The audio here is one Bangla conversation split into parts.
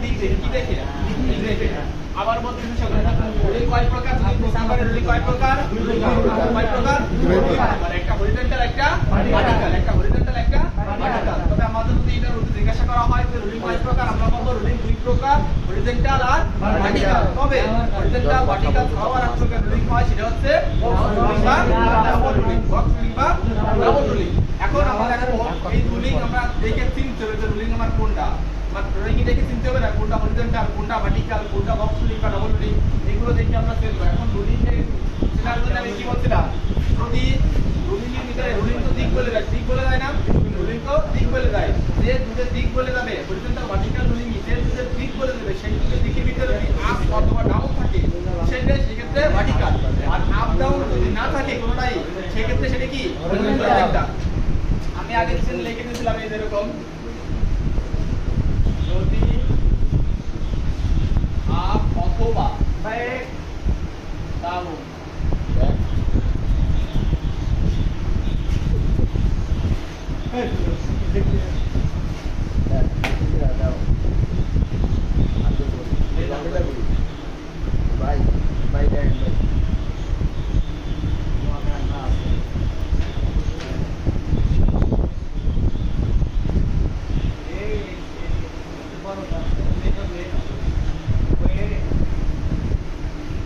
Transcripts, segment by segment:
দিক দেখে কি দেখে আবার বলতে রুলিং কয় প্রকার রুলিং কয় প্রকার একটা হরিজন্টাল একটা ভার্টিক্যাল একটা হরিজন্টাল একটা ভার্টিক্যাল তবে আমাদের যদি এটা জিজ্ঞাসা করা হয় যে রুলিং কয় প্রকার আমরা বলবো রুলিং দুই প্রকার হরিজন্টাল আর ভার্টিক্যাল তবে হরিজন্টাল ভার্টিক্যাল ছাড়াও আর এক প্রকার রুলিং হয় সেটা হচ্ছে ডাবল রুলিং বক্স রুলিং বা ডাবল রুলিং এখন আমরা দেখো এই রুলিং আমরা দেখে চিনতে হবে যে রুলিং আমার কোনটা ড্রয়িং দেখে চিনতে হবে না কোনটা হরিজন্টাল কোনটা ভার্টিক্যাল কোনটা বক্স রুলিং বা ডাবল রুলিং এগুলো দেখে আমরা চিনব এখন রুলিং এর সেটার জন্য আমি কি বলছিলাম যদি রুলিং এর ভিতরে রুলিং তো দিক বলে যায় না রুলিং তো দিক বলে যায় যে দুটোর দিক বলে যাবে হরিজন্টাল ভার্টিক্যাল রুলিং যে দুটোর দিক বলে যাবে সেই দুটোর দিকের ভিতরে যদি আপ অথবা ডাউন থাকে সেক্ষেত্রে ভার্টিক্যাল আর আপ ডাউন যদি না থাকে কোনটাই সেক্ষেত্রে সেটা কি হরিজন্টাল আমি আগে লিখে দিয়েছিলাম এই যেরকম যদি আপ অথবা ডাউন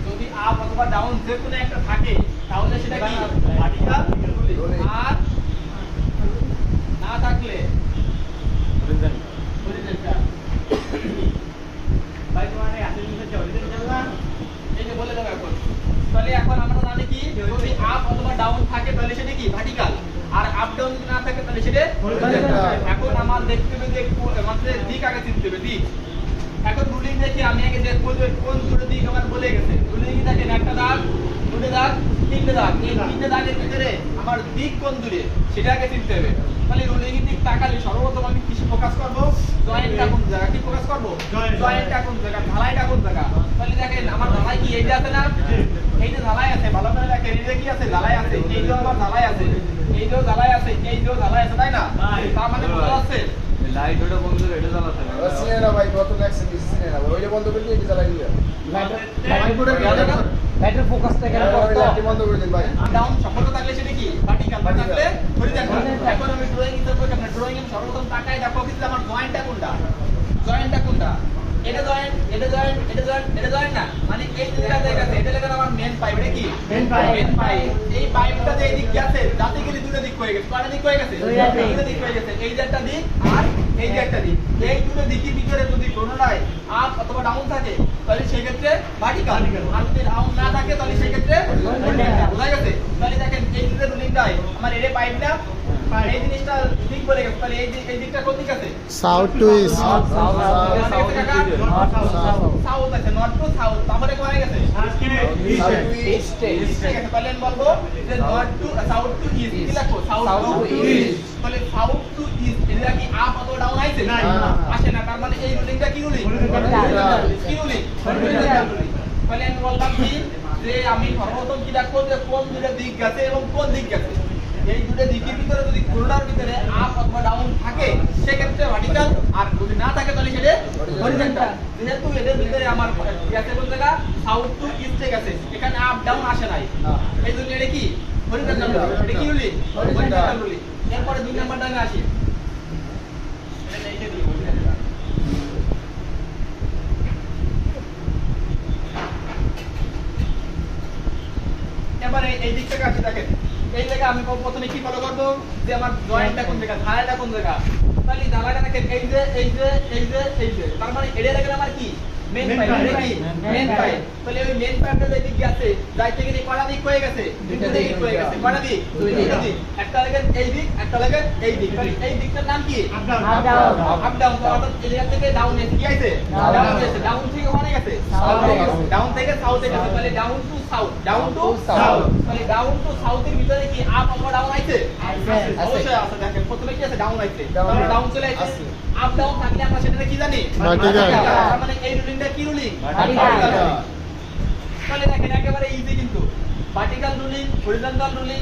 যদি আপ অথবা ডাউন যে কোনো একটা থাকে তাহলে সেটা কি ভার্টিক্যাল আর না থাকলে হরিজন্টাল ভাই তোমার এই আসলে নিচে হরিজন্টাল না এই যে বলে দাও এখন তাহলে এখন আমরা জানি কি যদি আপ অথবা ডাউন থাকে তাহলে সেটা কি ভার্টিক্যাল আর আপ ডাউন না থাকে তাহলে সেটা হরিজন্টাল এখন আমার দেখতে হবে যে আমাদের দিক আগে চিনতে হবে দিক এখন রুলিং দেখি আমি আগে দেখব যে কোন দুটো দিক আমার বলে গেছে রুলিং দেখেন একটা দাগ দুটো দাগ তিনটে দাগ এই তিনটে দাগের ভিতরে আমার দিক কোন দূরে সেটা আগে চিনতে হবে তাহলে রুলিং এর দিক তাকালে সর্বপ্রথম আমি কিসে ফোকাস করব জয়েন্টটা কোন জায়গা কি ফোকাস করব জয়েন্টটা কোন জায়গা ঢালাইটা কোন জায়গা তাহলে দেখেন আমার ঢালাই কি এইটা আছে না এই যে ঢালাই আছে ভালো করে দেখেন এই যে কি আছে ঢালাই আছে এই যে আমার ঢালাই আছে এই যে ঢালাই আছে এই যে ঢালাই আছে তাই না তার মানে বোঝা যাচ্ছে লাইট ওটা বন্ধ করে এটা জ্বালাতে হবে সিনে না ভাই কত লাগছে সিনে না ওইটা বন্ধ করে দিয়ে এটা জ্বালাই দিও লাইটের ফোকাসটা কেন করতে লাইট বন্ধ করে দিন ভাই ডাউন সম্পর্ক থাকলে সেটা কি ভার্টিক্যাল থাকলে হরিজন্টাল এখন আমি ড্রয়িং করব কেন ড্রয়িং এর সর্বপ্রথম তাকায় দেখো কি আমার জয়েন্টটা কোনটা এটা জয়েন্ট এটা জয়েন্ট এটা জয়েন্ট এটা জয়েন্ট না মানে এই দুটো জায়গা আছে এটা লাগা আমার মেন পাইপ এটা কি মেন পাইপ এই পাইপটা যে এদিক গেছে যাতে গেলে দুটো দিক হয়ে গেছে কয়টা দিক হয়ে গেছে দুটো দিক হয়ে গেছে এই যে একটা দিক আর এই যে একটা দিক এই দুটো দিকের ভিতরে যদি কোনটাই আপ অথবা ডাউন থাকে তাহলে সেই ক্ষেত্রে ভার্টিক্যাল আর যদি ডাউন না থাকে তাহলে সেই ক্ষেত্রে হরিজন্টাল বুঝা গেছে তাহলে দেখেন এই দুটো রুলিংটাই আমার এর পাইপটা এই জিনিসটা দিক বলে গেছে তাহলে এই দিকটা কোন দিক আছে সাউথ টু ইস্ট সাউথ আছে নর্থ টু সাউথ তারপরে কোথায় গেছে ইস্ট গেছে তাহলে আমি বলবো যে north two south two east কি লিখবো সাউথ টু ইস্ট তাহলে সাউথ টু ইস্ট এটা কি আপ অথবা ডাউন আইছে না আসে না তার মানে এই রুলিংটা কি রুলিং কি রুলিং তাহলে আমি বললাম কি যে আমি সর্বপ্রথম কি দেখবো যে কোন দুটো দিক গেছে এবং কোন দিক গেছে এই দুটো দিকের ভিতরে যদি কোনটার ভিতরে আপ অথবা ডাউন থাকে সেক্ষেত্রে ভার্টিক্যাল আর যদি না থাকে তাহলে সেটা হরিজন্টাল যেহেতু এদের ভিতরে আমার গেছে কোন জায়গা সাউথ টু ইস্টে গেছে এখানে আপ ডাউন আসে নাই এই জন্য এটা কি হরিজন্টাল এটা কি রুলিং হরিজন্টাল রুলিং এরপরে দুই নাম্বারটা আমি আসি এটা লিখে দিই হরিজন্টাল এবারে এই দিক থেকে আসি দেখেন এই জায়গা আমি প্রথমে কি ফলো করব যে আমার জয়েন্টটা কোন জায়গা ঢালাইটা কোন জায়গা তাহলে ঢালাইটা দেখেন এই যে তার মানে এর জায়গা আমার কি মেন পাইপ এটা কি মেন পাইপ তাহলে ওই মেন পাইপটা যে দিক গেছে যাইতে গেলে কয়টা দিক হয়ে গেছে দুটো দিক হয়ে গেছে কয়টা দিক দুটো দিক একটা লাগেন এই দিক একটা লাগেন এই দিক তাহলে এই দিকটার নাম কি আপ ডাউন তো অর্থাৎ এই জায়গা থেকে ডাউন এসে কি আইছে ডাউন এসে ডাউন থেকে ওখানে গেছে ডাউন থেকে সাউথে গেছে তাহলে ডাউন টু সাউথ তাহলে ডাউন টু সাউথের ভিতরে কি আপ অথবা ডাউন আইছে অবশ্যই আছে দেখেন প্রথমে কি আছে ডাউন আইছে তাহলে ডাউন চলে আইছে আপ ডাউন থাকলে আমরা সেটাকে কি জানি তার মানে এই রুলিংটা কি রুলিং ভার্টিক্যাল তাহলে দেখেন একেবারে ইজি কিন্তু ভার্টিক্যাল রুলিং হরিজন্টাল রুলিং